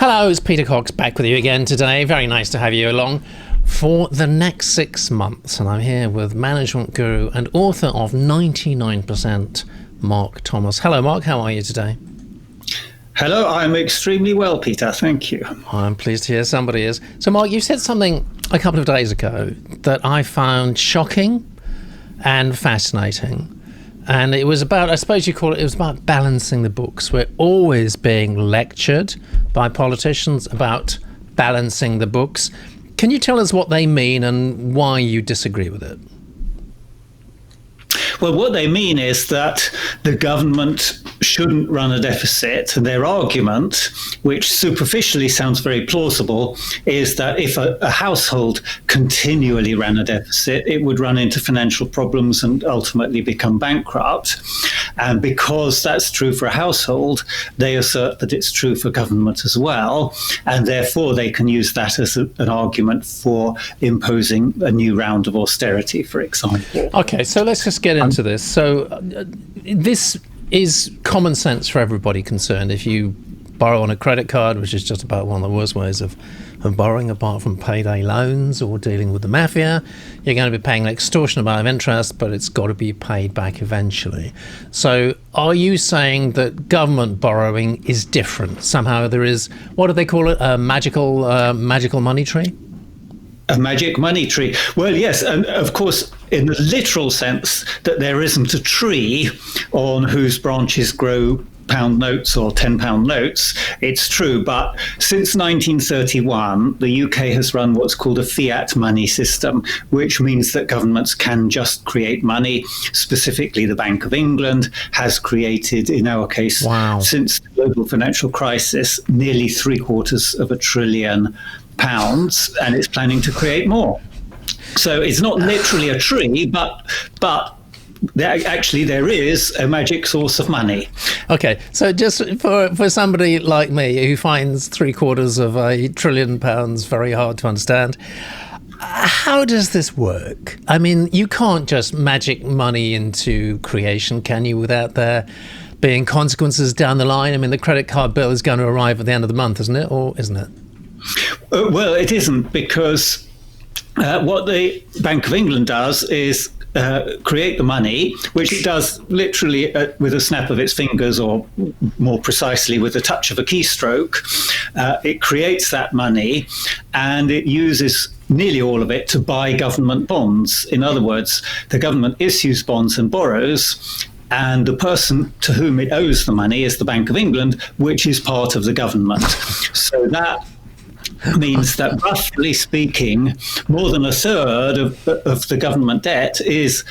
Hello, it's Peter Cox back with you again today. Very nice to have you along for the next 6 months. And I'm here with management guru and author of 99%, Mark Thomas. Hello, Mark. How are you today? Hello, I'm extremely well, Peter. Thank you. I'm pleased to hear somebody is. So, Mark, you said something a couple of days ago that I found shocking and fascinating. And it was about, I suppose you call it, it was about balancing the books. We're always being lectured by politicians about balancing the books. Can you tell us what they mean and why you disagree with it? Well, what they mean is that the government shouldn't run a deficit. And their argument, which superficially sounds very plausible, is that if a household continually ran a deficit, it would run into financial problems and ultimately become bankrupt. And because that's true for a household, they assert that it's true for government as well. And therefore, they can use that as an argument for imposing a new round of austerity, for example. Okay, so let's just get into this. So this is common sense for everybody concerned. If you borrow on a credit card, which is just about one of the worst ways of borrowing apart from payday loans or dealing with the mafia, you're going to be paying an extortionate amount of interest, but it's got to be paid back eventually. So are you saying that government borrowing is different? Somehow there is, what do they call it, a magical money tree? A magic money tree. Well, yes, and of course, in the literal sense that there isn't a tree on whose branches grow pound notes or £10 notes, it's true. But since 1931, the UK has run what's called a fiat money system, which means that governments can just create money. Specifically, the Bank of England has created, in our case, since the global financial crisis, nearly £750 billion, and it's planning to create more. So it's not literally a tree, but actually there is a magic source of money. Okay, so just for somebody like me who finds £750 billion very hard to understand, how does this work? I mean, you can't just magic money into creation, can you, without there being consequences down the line? I mean, the credit card bill is going to arrive at the end of the month, isn't it, or isn't it? Well, it isn't, because what the Bank of England does is create the money, which it does literally with a snap of its fingers, or more precisely with a touch of a keystroke. It creates that money and it uses nearly all of it to buy government bonds. In other words, the government issues bonds and borrows, and the person to whom it owes the money is the Bank of England, which is part of the government. So that means that, roughly speaking, more than a third of the government debt is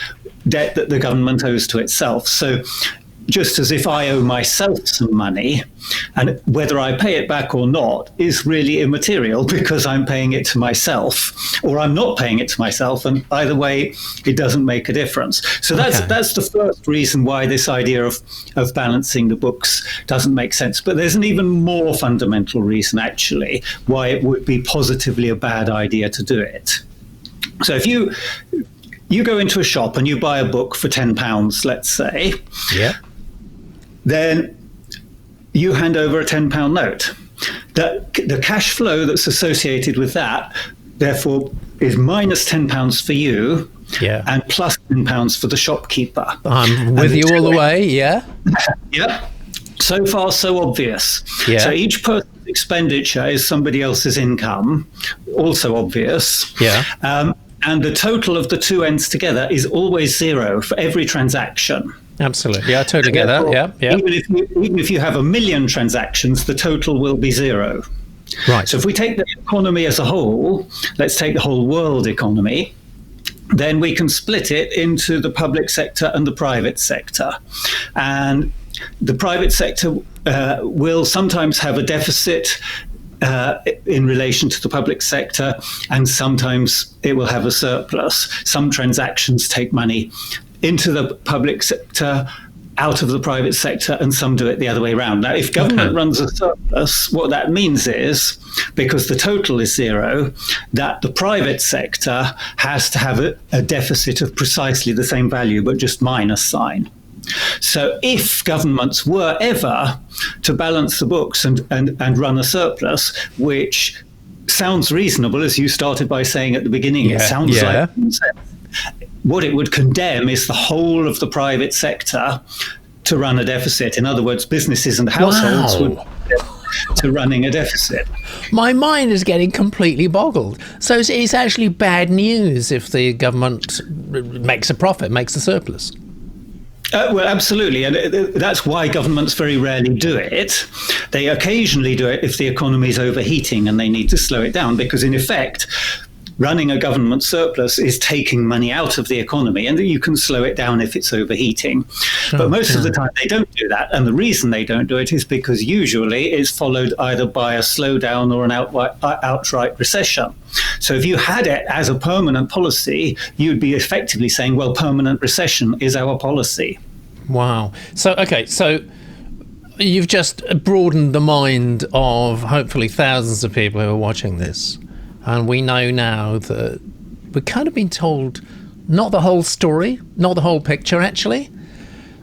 debt that the government owes to itself. So just as if I owe myself some money, and whether I pay it back or not is really immaterial, because I'm paying it to myself or I'm not paying it to myself, and either way it doesn't make a difference. So that's the first reason why this idea of balancing the books doesn't make sense. But there's an even more fundamental reason, actually, why it would be positively a bad idea to do it. So if you go into a shop and you buy a book for £10, let's say, then you hand over a £10 note. The cash flow that's associated with that, therefore, is minus £10 for you, and plus £10 for the shopkeeper. I'm with you all the way, yeah? Yeah. So far, so obvious. Yeah. So each person's expenditure is somebody else's income, also obvious. Yeah. And the total of the two ends together is always zero for every transaction. Absolutely. Yeah, I totally get that. Yeah. Even if you have 1 million transactions, the total will be zero. Right. So if we take the economy as a whole, let's take the whole world economy, then we can split it into the public sector and the private sector. And the private sector will sometimes have a deficit in relation to the public sector, and sometimes it will have a surplus. Some transactions take money into the public sector, out of the private sector, and some do it the other way around. Now, if government runs a surplus, what that means is, because the total is zero, that the private sector has to have a deficit of precisely the same value, but just minus sign. So if governments were ever to balance the books and run a surplus, which sounds reasonable, as you started by saying at the beginning, it sounds like what it would condemn is the whole of the private sector to run a deficit. In other words, businesses and households would to running a deficit. My mind is getting completely boggled. So it's actually bad news if the government makes a profit, makes a surplus. Well, absolutely. And that's why governments very rarely do it. They occasionally do it if the economy is overheating and they need to slow it down, because in effect, running a government surplus is taking money out of the economy, and you can slow it down if it's overheating. But most of the time they don't do that. And the reason they don't do it is because usually it's followed either by a slowdown or an outright recession. So if you had it as a permanent policy, you'd be effectively saying, well, permanent recession is our policy. Wow. So you've just broadened the mind of hopefully thousands of people who are watching this. And we know now that we've kind of been told not the whole story, not the whole picture, actually.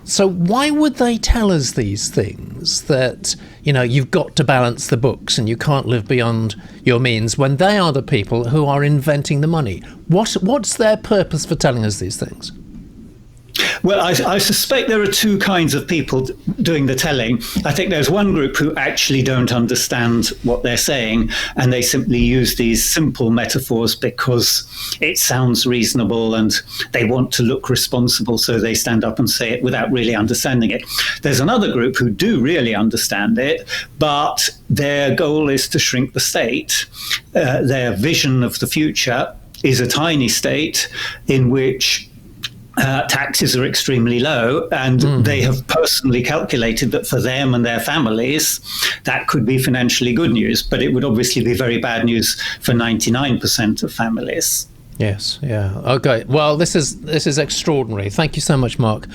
So why would they tell us these things that, you've got to balance the books and you can't live beyond your means, when they are the people who are inventing the money? What's their purpose for telling us these things? Well, I suspect there are two kinds of people doing the telling. I think there's one group who actually don't understand what they're saying, and they simply use these simple metaphors because it sounds reasonable and they want to look responsible, so they stand up and say it without really understanding it. There's another group who do really understand it, but their goal is to shrink the state. Their vision of the future is a tiny state in which taxes are extremely low, and they have personally calculated that for them and their families, that could be financially good news, but it would obviously be very bad news for 99% of families. Yes, yeah. Okay. Well, this is extraordinary. Thank you so much, Mark.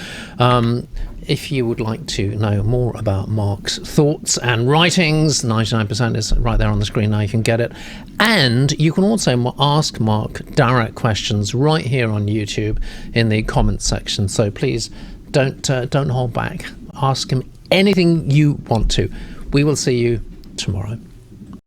If you would like to know more about Mark's thoughts and writings, 99% is right there on the screen now. You can get it. And you can also ask Mark direct questions right here on YouTube in the comments section. So please don't hold back. Ask him anything you want to. We will see you tomorrow.